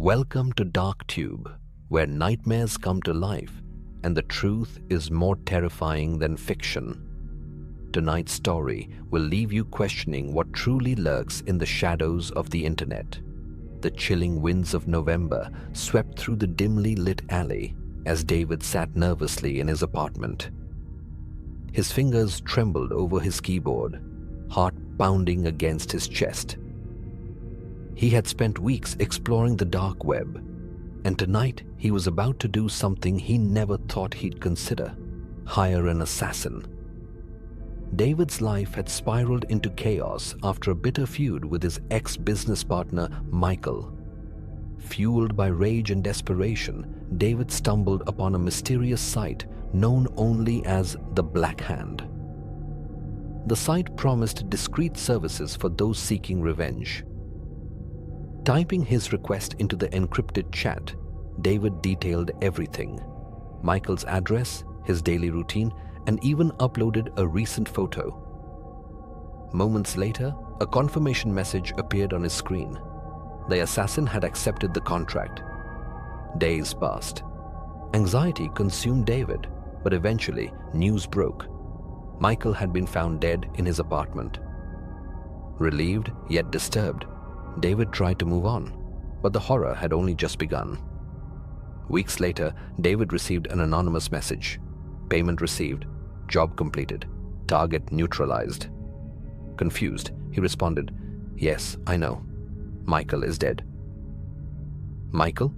Welcome to Dark Tube, where nightmares come to life and the truth is more terrifying than fiction. Tonight's story will leave you questioning what truly lurks in the shadows of the internet. The chilling winds of November swept through the dimly lit alley as David sat nervously in his apartment. His fingers trembled over his keyboard, heart pounding against his chest. He had spent weeks exploring the dark web, and tonight he was about to do something he never thought he'd consider: hire an assassin. David's life had spiraled into chaos after a bitter feud with his ex-business partner, Michael. Fueled by rage and desperation, David stumbled upon a mysterious site known only as the Black Hand. The site promised discreet services for those seeking revenge. Typing his request into the encrypted chat, David detailed everything: Michael's address, his daily routine, and even uploaded a recent photo. Moments later, a confirmation message appeared on his screen. The assassin had accepted the contract. Days passed. Anxiety consumed David, but eventually news broke. Michael had been found dead in his apartment. Relieved yet disturbed, David tried to move on, but the horror had only just begun. Weeks later, David received an anonymous message: payment received, job completed, target neutralized. Confused, he responded, "Yes, I know. Michael is dead." "Michael?"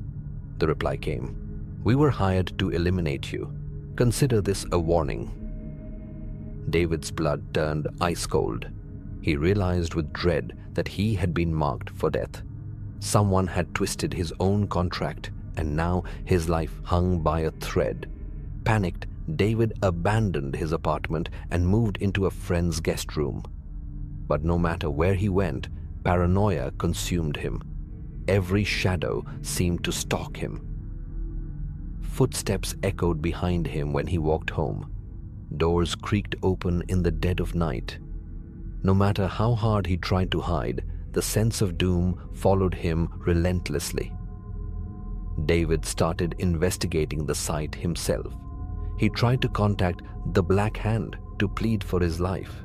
The reply came. "We were hired to eliminate you. Consider this a warning." David's blood turned ice cold. He realized with dread that he had been marked for death. Someone had twisted his own contract, and now his life hung by a thread. Panicked, David abandoned his apartment and moved into a friend's guest room. But no matter where he went, paranoia consumed him. Every shadow seemed to stalk him. Footsteps echoed behind him when he walked home. Doors creaked open in the dead of night. No matter how hard he tried to hide, the sense of doom followed him relentlessly. David started investigating the site himself. He tried to contact the Black Hand to plead for his life.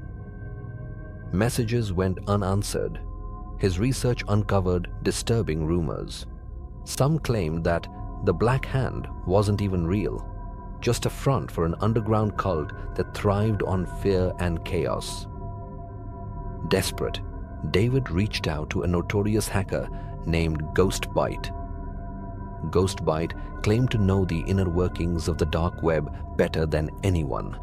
Messages went unanswered. His research uncovered disturbing rumors. Some claimed that the Black Hand wasn't even real, just a front for an underground cult that thrived on fear and chaos. Desperate, David reached out to a notorious hacker named Ghostbite. Ghostbite claimed to know the inner workings of the dark web better than anyone.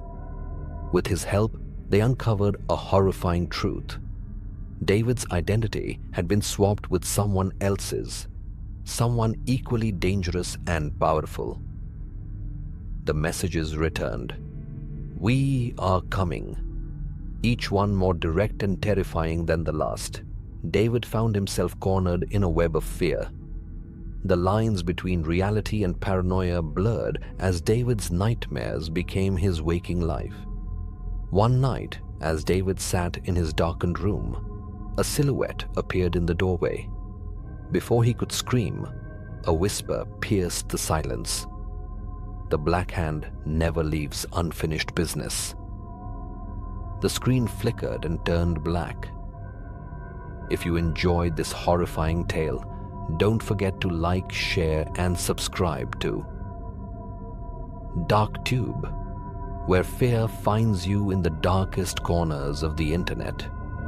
With his help, they uncovered a horrifying truth. David's identity had been swapped with someone else's, someone equally dangerous and powerful. The messages returned. "We are coming," each one more direct and terrifying than the last. David found himself cornered in a web of fear. The lines between reality and paranoia blurred as David's nightmares became his waking life. One night, as David sat in his darkened room, a silhouette appeared in the doorway. Before he could scream, a whisper pierced the silence: "The Black Hand never leaves unfinished business." The screen flickered and turned black. If you enjoyed this horrifying tale, don't forget to like, share, and subscribe to Dark Tube, where fear finds you in the darkest corners of the internet.